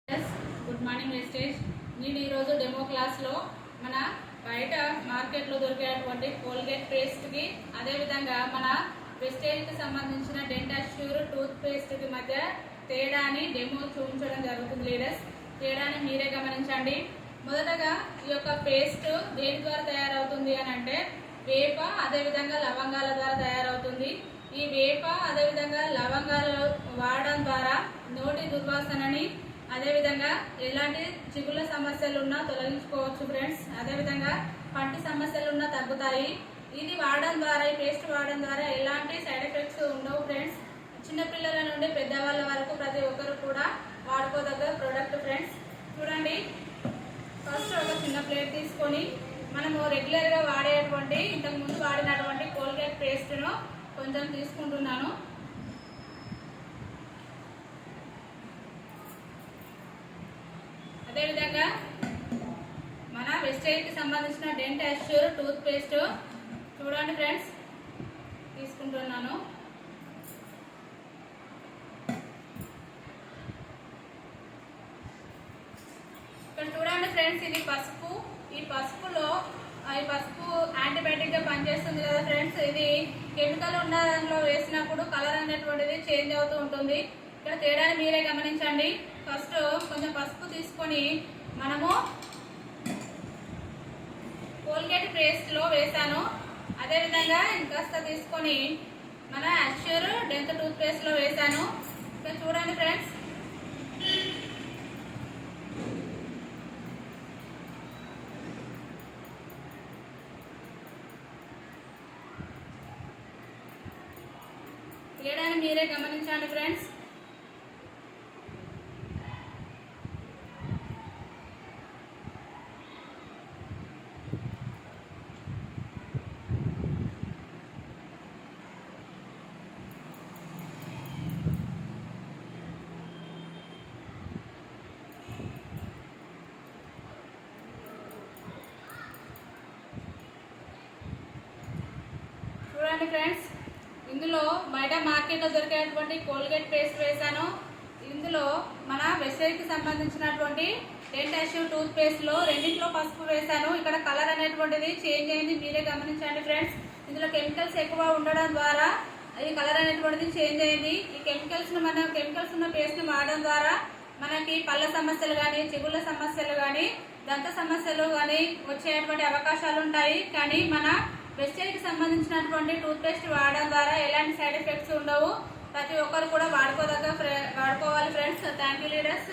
Good morning wastage. నేను ఈరోజు demo క్లాస్లో మన బయట మార్కెట్లో దొరికేటువంటి కోల్గేట్ పేస్ట్కి అదేవిధంగా మన వెస్టేజ్కి సంబంధించిన డెంటాష్యూర్ టూత్ పేస్ట్కి మధ్య తేడాని డెమో చూపించడం జరుగుతుంది. లీడర్స్, తేడాని మీరే గమనించండి. మొదటగా ఈ యొక్క పేస్ట్ దేని ద్వారా తయారవుతుంది అని అంటే వేప అదేవిధంగా లవంగాల ద్వారా తయారవుతుంది. ఈ వేప అదేవిధంగా లవంగాలు వాడడం ద్వారా నోటి దుర్వాసనని అదేవిధంగా ఎలాంటి చిగుళ్ళ సమస్యలు ఉన్నా తొలగించుకోవచ్చు ఫ్రెండ్స్. అదేవిధంగా పంటి సమస్యలు ఉన్నా తగ్గుతాయి. ఇది వాడడం ద్వారా, ఈ పేస్ట్ వాడడం ద్వారా ఎలాంటి సైడ్ ఎఫెక్ట్స్ ఉండవు ఫ్రెండ్స్. చిన్నపిల్లల నుండి పెద్దవాళ్ళ వరకు ప్రతి ఒక్కరు కూడా వాడుకోదగ్గ ప్రోడక్ట్ ఫ్రెండ్స్. చూడండి, ఫస్ట్ ఒక చిన్న ప్లేట్ తీసుకొని మనము రెగ్యులర్గా వాడేటువంటి ఇంతకుముందు వాడినటువంటి కోల్గేట్ పేస్ట్ను కొంచెం తీసుకుంటున్నాను. అదేవిధంగా మన వెస్టేజ్కి సంబంధించిన డెంటాష్యూర్ టూత్ పేస్ట్ చూడండి ఫ్రెండ్స్, తీసుకుంటున్నాను. ఇక్కడ చూడండి ఫ్రెండ్స్, ఇది పసుపు. ఈ పసుపు యాంటీబయాటిక్ గా పనిచేస్తుంది కదా ఫ్రెండ్స్. ఇది కెమికల్ ఉన్న దానిలో వేసినప్పుడు కలర్ అనేటువంటిది చేంజ్ అవుతూ ఉంటుంది. ఇక్కడ తేడాని మీరే గమనించండి. ఫస్ట్ కొంచెం పసుపు తీసుకొని మనము కోల్గేట్ పేస్ట్ లో వేసాను. అదేవిధంగా ఇంకాస్త తీసుకొని మన అష్యూర్ డెంట్ టూత్ పేస్ట్ లో వేసాను. ఇక్కడ చూడండి ఫ్రెండ్స్, తేడాని మీరే గమనించండి ఫ్రెండ్స్. చూడండి ఫ్రెండ్స్, ఇందులో బయట మార్కెట్లో దొరికేటువంటి కోల్గేట్ పేస్ట్ వేసాను. ఇందులో మన వెస్టేజ్కి సంబంధించినటువంటి డెంటాష్యూర్ టూత్ పేస్ట్లో రెండింటిలో పసుపు వేసాను. ఇక్కడ కలర్ అనేటువంటిది చేంజ్ అయింది, మీరే గమనించండి ఫ్రెండ్స్. ఇందులో కెమికల్స్ ఎక్కువ ఉండడం ద్వారా ఈ కలర్ అనేటువంటిది చేంజ్ అయింది. ఈ కెమికల్స్ ఉన్న పేస్ట్ని వాడడం ద్వారా మనకి పళ్ళ సమస్యలు కానీ, చిగుళ్ళ సమస్యలు కానీ, దంత సమస్యలు కానీ వచ్చేటువంటి అవకాశాలు ఉంటాయి. కానీ మన వెస్టేజ్కి సంబంధించినటువంటి టూత్ పేస్ట్ వాడడం ద్వారా ఎలాంటి సైడ్ ఎఫెక్ట్స్ ఉండవు. ప్రతి ఒక్కరు కూడా వాడుకోవాలి ఫ్రెండ్స్. Thank you leaders.